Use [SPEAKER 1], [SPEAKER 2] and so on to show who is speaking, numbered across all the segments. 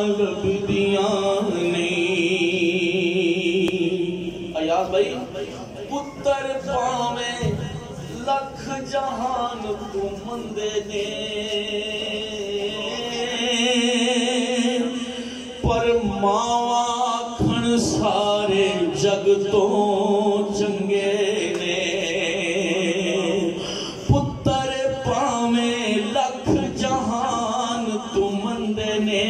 [SPEAKER 1] لبدیاں نہیں ایاز بھائی پتر پاویں لکھ جہان تو مندے نے پر ماواں کھن سارے جگ تو چنگے نے پتر پاویں لکھ جہان تو مندے نے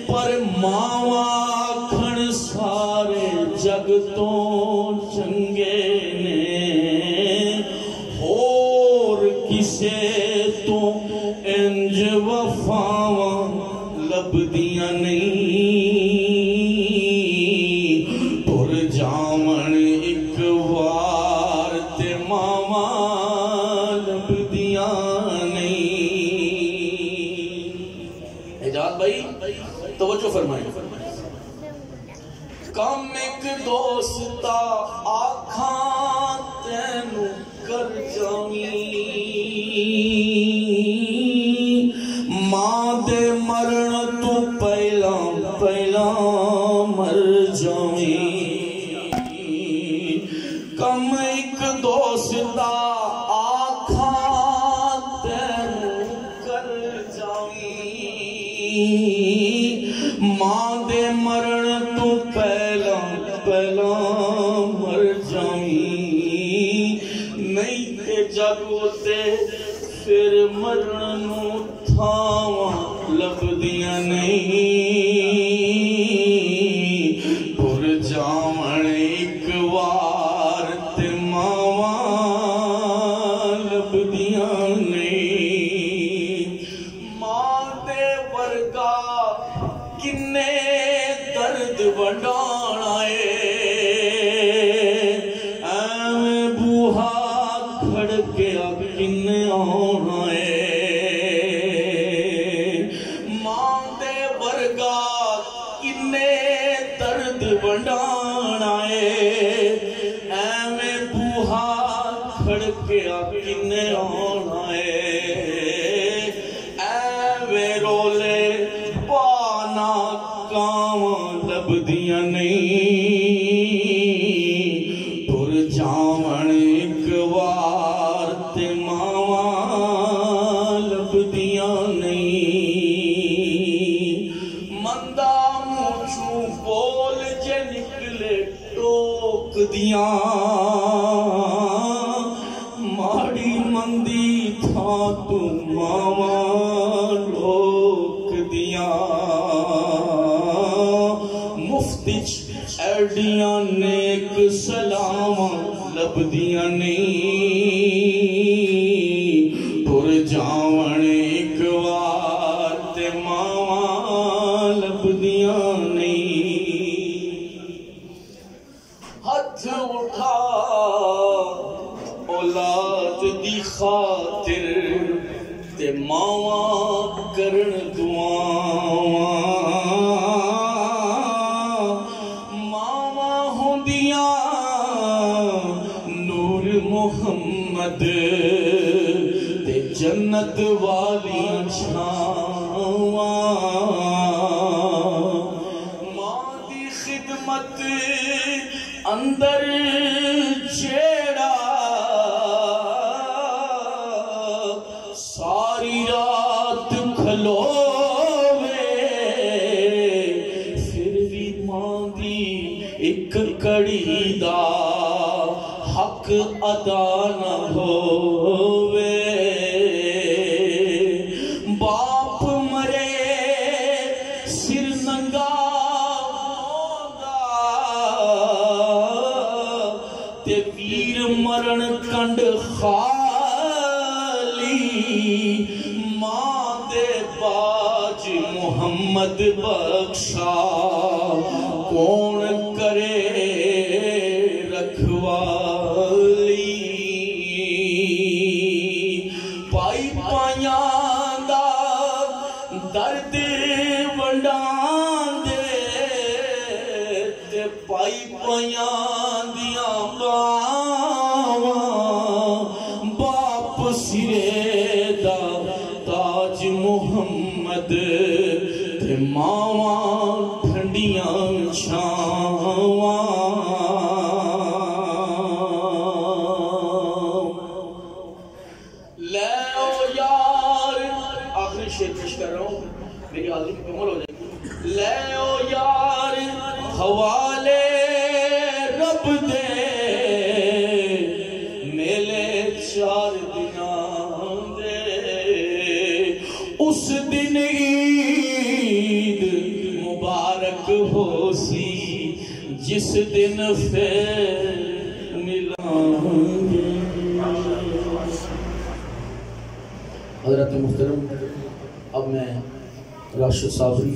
[SPEAKER 1] پر ماواں کھن سارے جگ تو چنگے نے اور کسے تو انج وفاواں لبدیاں نہیں پر جامن ایک وار تے ماواں لبدیاں نہیں اجاز بھائی توجہ فرمائیں کم ایک دوستا آکھاں تینو کر جاویں ماں دے مرن تو پہلا پہلا مر جاویں کم ایک دوستا آکھاں تینو کر جاویں ماں دے مرن تو پہلا پہلا مر جاویں نہیں تے جگو تے پھر مرن نو تھاواں لبدیاں نہیں پر جامن ایک وار تے ماواں لبدیاں نہیں ماں دے ورگا کنے درد وڈان آئے ایویں بوہا کھڑ کے کنے آن آئے ماں دے ورگا کنے درد وڈان آئے ایویں بوہا کھڑ کے کنے آن آئے ایویں رولے پانا کاواں لبدیاں نہیں پر جامن ایک وار تے ماواں لبدیاں نہیں مندہ مونچوں بول جے نکلے ٹوک دیاں ماڑی مندی تھا تو ماواں لوک دیاں مفتچ ایڈیاں نیک سلاماں لبدیاں نہیں پر جاون ایک وار تے ماواں لبدیاں نہیں ہتھ اٹھا اولاد دی خاطر تے ماواں کرن دعاواں ماواں ہوندیاں نور محمد تے جنت والیاں چھاواں ماں دی خدمت اندر جیڑا ساری رات کھلوے پھر بھی ماں دی ایک کڑی دا حق ادا نہ ہووے باپ مرے سر ننگا ہوندا تے ویر مرن کنڈ خالی ماں دے باج محمد بخشا کون کرے رکھوالی پائی پائیاں دا درد ونڈان دے تے پائی پائیاں دیاں باواں باپ سرے دا تاج تاج محمد تے ماواں ٹھنڈیاں چھاواں لے او یار آخری شعر پیش کر رہا ہوں میری حاضری کی کمل ہو جائے گی لے او یار حوالے رب دے میلے 4 دناں دے اس دن عید مبارک ہو سی جس دن پھر ملان گے حضرت محترم اب میں راشد صابری